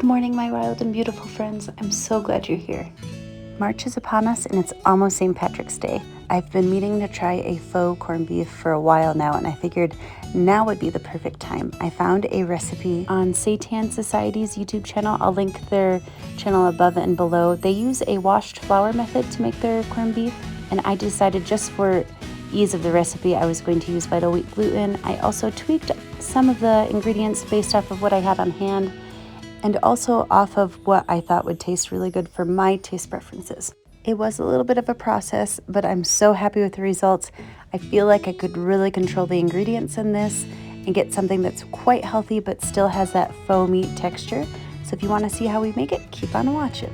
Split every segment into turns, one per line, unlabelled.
Good morning, my wild and beautiful friends. I'm so glad you're here. March is upon us and it's almost St. Patrick's Day. I've been meaning to try a faux corned beef for a while now, and I figured now would be the perfect time. I found a recipe on Seitan Society's YouTube channel. I'll link their channel above and below. They use a washed flour method to make their corned beef, and I decided just for ease of the recipe I was going to use vital wheat gluten. I also tweaked some of the ingredients based off of what I had on hand, and also off of what I thought would taste really good for my taste preferences. It was a little bit of a process, but I'm so happy with the results. I feel like I could really control the ingredients in this and get something that's quite healthy but still has that faux meat texture. So if you want to see how we make it, keep on watching.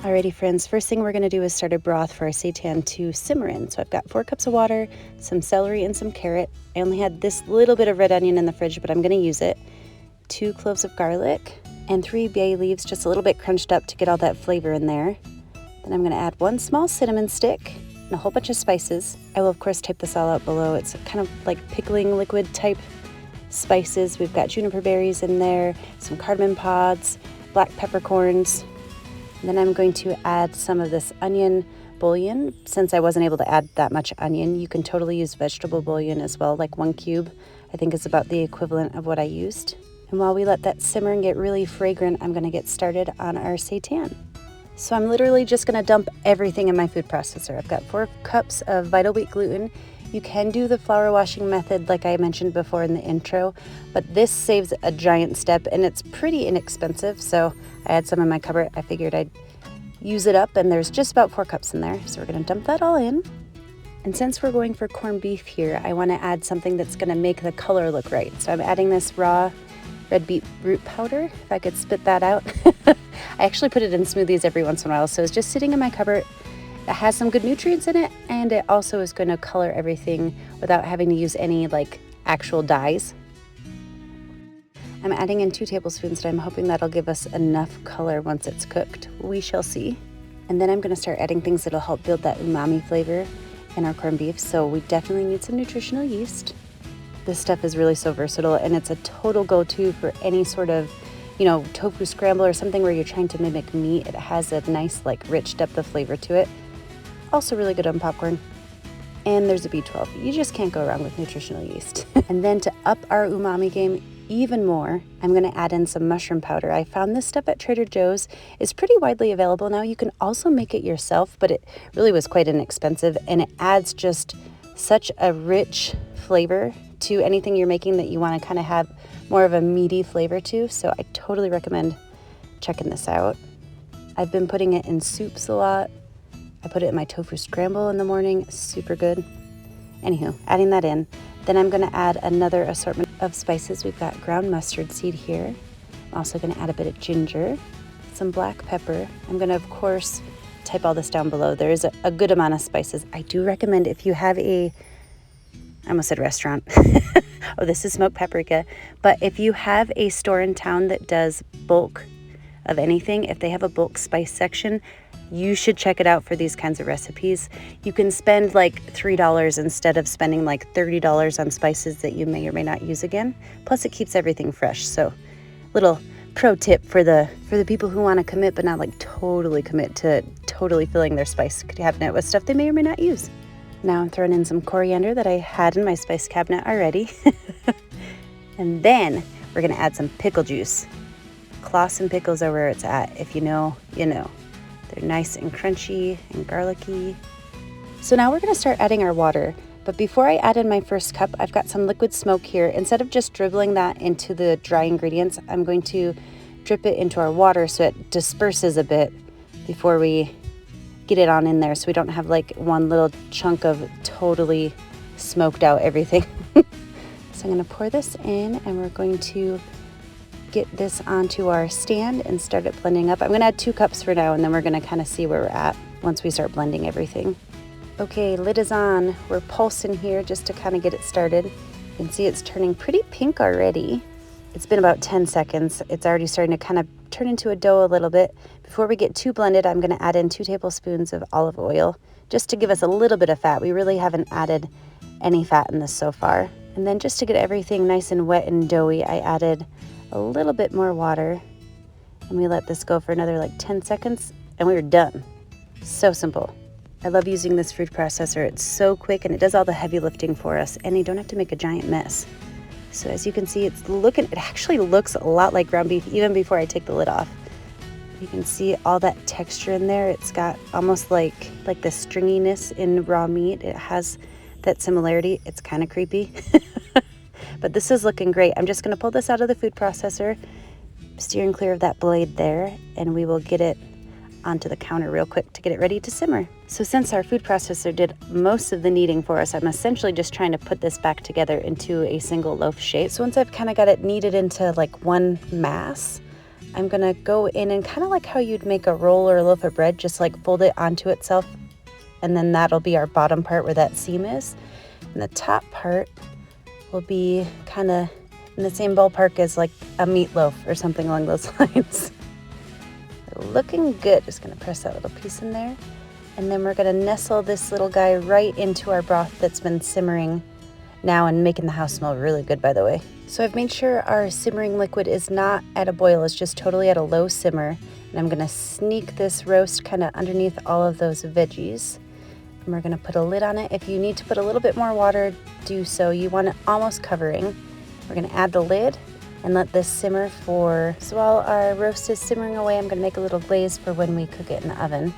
Alrighty friends, first thing we're going to do is start a broth for our seitan to simmer in. So I've got 4 cups of water, some celery and some carrot. I only had this little bit of red onion in the fridge, but I'm going to use it. 2 cloves of garlic and 3 bay leaves, just a little bit crunched up to get all that flavor in there. Then I'm going to add 1 small cinnamon stick and a whole bunch of spices. I will of course type this all out below. It's kind of like pickling liquid type spices. We've got juniper berries in there, some cardamom pods, black peppercorns. Then I'm going to add some of this onion bouillon. Since I wasn't able to add that much onion, you can totally use vegetable bouillon as well, like 1 cube. I think is about the equivalent of what I used. And while we let that simmer and get really fragrant, I'm going to get started on our seitan. So I'm literally just going to dump everything in my food processor. I've got 4 cups of vital wheat gluten. You can do the flour washing method like I mentioned before in the intro, but this saves a giant step and it's pretty inexpensive. So I had some in my cupboard. I figured I'd use it up, and there's just about 4 cups in there. So we're going to dump that all in. And since we're going for corned beef here, I want to add something that's going to make the color look right. So I'm adding this raw red beet root powder, if I could spit that out. I actually put it in smoothies every once in a while, so it's just sitting in my cupboard. It has some good nutrients in it, and it also is going to color everything without having to use any like actual dyes. I'm adding in 2 tablespoons, and I'm hoping that'll give us enough color once it's cooked. We shall see. And then I'm going to start adding things that'll help build that umami flavor in our corned beef. So we definitely need some nutritional yeast. This stuff is really so versatile, and it's a total go-to for any sort of, tofu scramble or something where you're trying to mimic meat. It has a nice, rich depth of flavor to it. Also really good on popcorn. And there's a B12. You just can't go wrong with nutritional yeast. And then to up our umami game even more, I'm going to add in some mushroom powder. I found this stuff at Trader Joe's. It's pretty widely available now. You can also make it yourself, but it really was quite inexpensive, and it adds just such a rich flavor to anything you're making that you want to kind of have more of a meaty flavor to. So I totally recommend checking this out. I've been putting it in soups a lot. I put it in my tofu scramble in the morning. Super good. Anywho, adding that in. Then I'm going to add another assortment of spices. We've got ground mustard seed here. I'm also going to add a bit of ginger, some black pepper. I'm going to, of course, type all this down below. There is a good amount of spices. I do recommend if you have I almost said restaurant. Oh, this is smoked paprika. But if you have a store in town that does bulk of anything, if they have a bulk spice section, you should check it out for these kinds of recipes. You can spend $3 instead of spending $30 on spices that you may or may not use again. Plus it keeps everything fresh. So little pro tip for the people who want to commit but not totally commit to totally filling their spice cabinet with stuff they may or may not use. Now I'm throwing in some coriander that I had in my spice cabinet already. And then we're going to add some pickle juice. Cloves and pickles are where it's at. If you know, you know. They're nice and crunchy and garlicky. So now we're going to start adding our water. But before I add in my first cup, I've got some liquid smoke here. Instead of just dribbling that into the dry ingredients, I'm going to drip it into our water so it disperses a bit before we get it on in there, so we don't have one little chunk of totally smoked out everything. So I'm going to pour this in, and we're going to get this onto our stand and start it blending up. I'm going to add 2 cups for now, and then we're going to kind of see where we're at once we start blending everything. Okay, lid is on. We're pulsing here just to kind of get it started. You can see it's turning pretty pink already. It's been about 10 seconds. It's already starting to kind of turn into a dough a little bit. Before we get too blended, I'm going to add in 2 tablespoons of olive oil just to give us a little bit of fat. We really haven't added any fat in this so far. And then just to get everything nice and wet and doughy, I added a little bit more water, and we let this go for another like 10 seconds, and we were done. So simple. I love using this food processor. It's so quick and it does all the heavy lifting for us, and you don't have to make a giant mess. So as you can see, it actually looks a lot like ground beef even before I take the lid off. You can see all that texture in there. It's got almost like the stringiness in raw meat. It has that similarity. It's kind of creepy. But this is looking great. I'm just going to pull this out of the food processor, steering clear of that blade there, and we will get it onto the counter real quick to get it ready to simmer. So since our food processor did most of the kneading for us, I'm essentially just trying to put this back together into a single loaf shape. So once I've kind of got it kneaded into like one mass, I'm gonna go in and kind of like how you'd make a roll or a loaf of bread, just like fold it onto itself, and then that'll be our bottom part where that seam is. And the top part will be kind of in the same ballpark as like a meatloaf or something along those lines. Looking good. Just gonna press that little piece in there. And then we're gonna nestle this little guy right into our broth that's been simmering now and making the house smell really good, by the way. So I've made sure our simmering liquid is not at a boil, it's just totally at a low simmer. And I'm gonna sneak this roast kind of underneath all of those veggies. And we're gonna put a lid on it. If you need to put a little bit more water, do so. You want it almost covering. We're gonna add the lid and let this simmer so while our roast is simmering away, I'm gonna make a little glaze for when we cook it in the oven.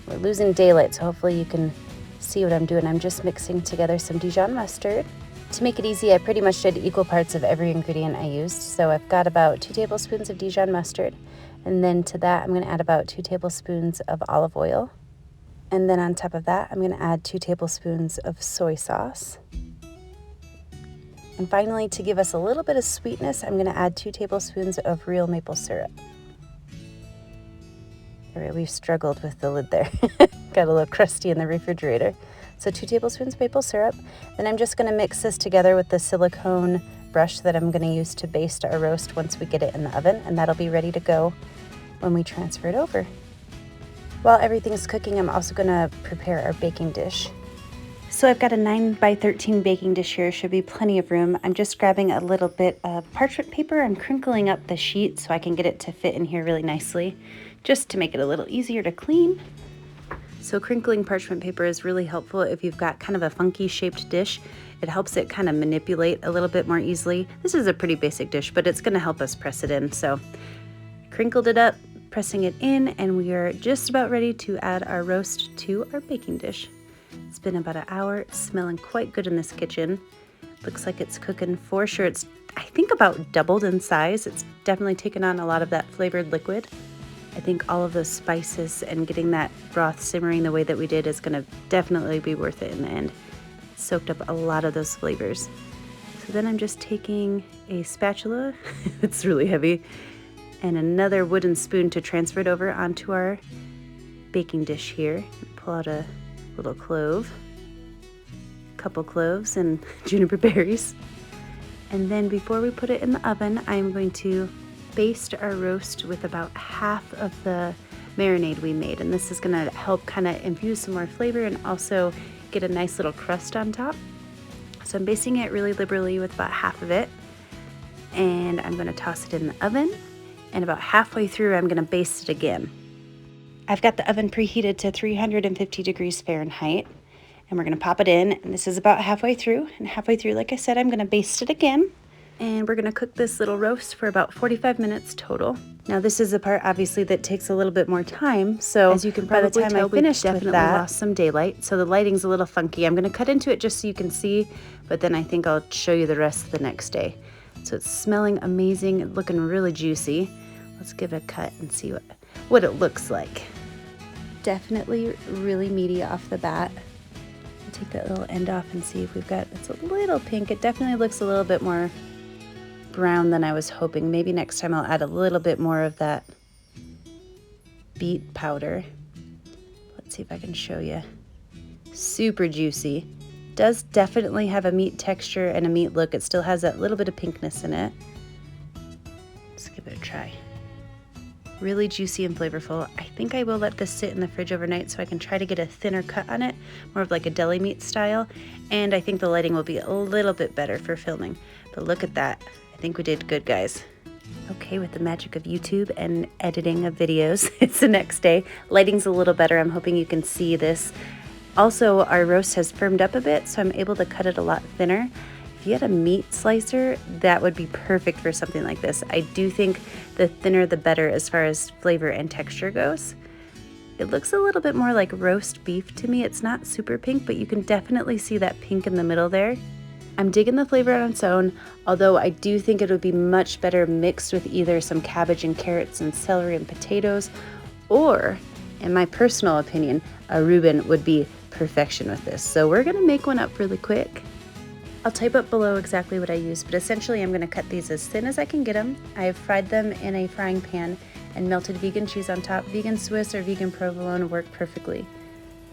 We're losing daylight, so hopefully you can see what I'm doing. I'm just mixing together some Dijon mustard. To make it easy, I pretty much did equal parts of every ingredient I used. So I've got about 2 tablespoons of Dijon mustard, and then to that I'm gonna add about 2 tablespoons of olive oil. And then on top of that, I'm gonna add 2 tablespoons of soy sauce. And finally, to give us a little bit of sweetness, I'm gonna add 2 tablespoons of real maple syrup. All right, we've struggled with the lid there. Got a little crusty in the refrigerator. So 2 tablespoons of maple syrup. Then I'm just gonna mix this together with the silicone brush that I'm gonna use to baste our roast once we get it in the oven, and that'll be ready to go when we transfer it over. While everything's cooking, I'm also gonna prepare our baking dish. So I've got a 9 by 13 baking dish here, should be plenty of room. I'm just grabbing a little bit of parchment paper and crinkling up the sheet so I can get it to fit in here really nicely, just to make it a little easier to clean. So crinkling parchment paper is really helpful if you've got kind of a funky shaped dish. It helps it kind of manipulate a little bit more easily. This is a pretty basic dish, but it's gonna help us press it in. So crinkled it up, pressing it in, and we are just about ready to add our roast to our baking dish. It's been about an hour. It's smelling quite good in this kitchen. Looks like it's cooking for sure. It's, I think, about doubled in size. It's definitely taken on a lot of that flavored liquid. I think all of those spices and getting that broth simmering the way that we did is gonna definitely be worth it in the end. It soaked up a lot of those flavors. So then I'm just taking a spatula, it's really heavy, and another wooden spoon to transfer it over onto our baking dish here. Pull out a little clove, a couple cloves, and juniper berries. And then before we put it in the oven, I'm going to baste our roast with about half of the marinade we made. And this is gonna help kind of infuse some more flavor and also get a nice little crust on top. So I'm basting it really liberally with about half of it. And I'm gonna toss it in the oven. And about halfway through, I'm gonna baste it again. I've got the oven preheated to 350 degrees Fahrenheit, and we're gonna pop it in, and this is about halfway through. And halfway through, like I said, I'm gonna baste it again, and we're gonna cook this little roast for about 45 minutes total. Now this is the part, obviously, that takes a little bit more time, so as you can probably by the time I finished with that, lost some daylight, so the lighting's a little funky. I'm gonna cut into it just so you can see, but then I think I'll show you the rest the next day. So it's smelling amazing, looking really juicy. Let's give it a cut and see what it looks like. Definitely really meaty off the bat. I'll take that little end off and see if we've got, it's a little pink. It definitely looks a little bit more brown than I was hoping. Maybe next time I'll add a little bit more of that beet powder. Let's see if I can show you. Super juicy. Does definitely have a meat texture and a meat look. It still has that little bit of pinkness in it. Let's give it a try. really juicy and flavorful. I think I will let this sit in the fridge overnight so I can try to get a thinner cut on it, more of like a deli meat style, and I think the lighting will be a little bit better for filming. But look at that. I think we did good, guys. Okay, with the magic of YouTube and editing of videos, it's the next day. Lighting's a little better. I'm hoping you can see this. Also, our roast has firmed up a bit, so I'm able to cut it a lot thinner. If you had a meat slicer, that would be perfect for something like this. I do think the thinner the better as far as flavor and texture goes. It looks a little bit more like roast beef to me. It's not super pink, but you can definitely see that pink in the middle there. I'm digging the flavor on its own, although I do think it would be much better mixed with either some cabbage and carrots and celery and potatoes, or, in my personal opinion, a Reuben would be perfection with this. So we're gonna make one up really quick. I'll type up below exactly what I use, but essentially I'm gonna cut these as thin as I can get them. I have fried them in a frying pan and melted vegan cheese on top. Vegan Swiss or vegan provolone work perfectly.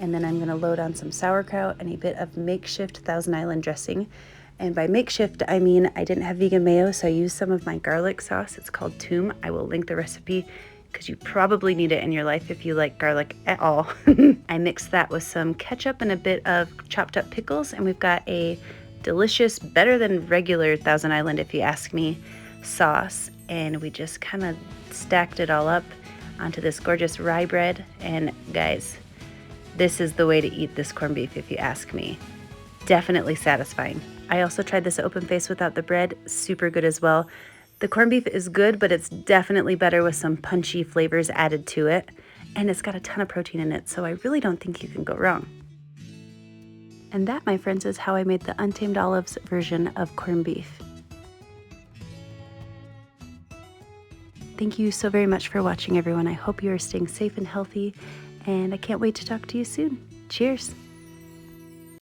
And then I'm gonna load on some sauerkraut and a bit of makeshift Thousand Island dressing. And by makeshift, I mean I didn't have vegan mayo, so I used some of my garlic sauce. It's called Toom. I will link the recipe because you probably need it in your life if you like garlic at all. I mixed that with some ketchup and a bit of chopped up pickles, and we've got a delicious, better than regular Thousand Island if you ask me, sauce. And we just kind of stacked it all up onto this gorgeous rye bread. And guys, this is the way to eat this corned beef if you ask me. Definitely satisfying. I also tried this open face without the bread, super good as well. The corned beef is good, but it's definitely better with some punchy flavors added to it. And it's got a ton of protein in it, so I really don't think you can go wrong. And that, my friends, is how I made the Untamed Olives version of corned beef. Thank you so very much for watching, everyone. I hope you are staying safe and healthy, and I can't wait to talk to you soon. Cheers!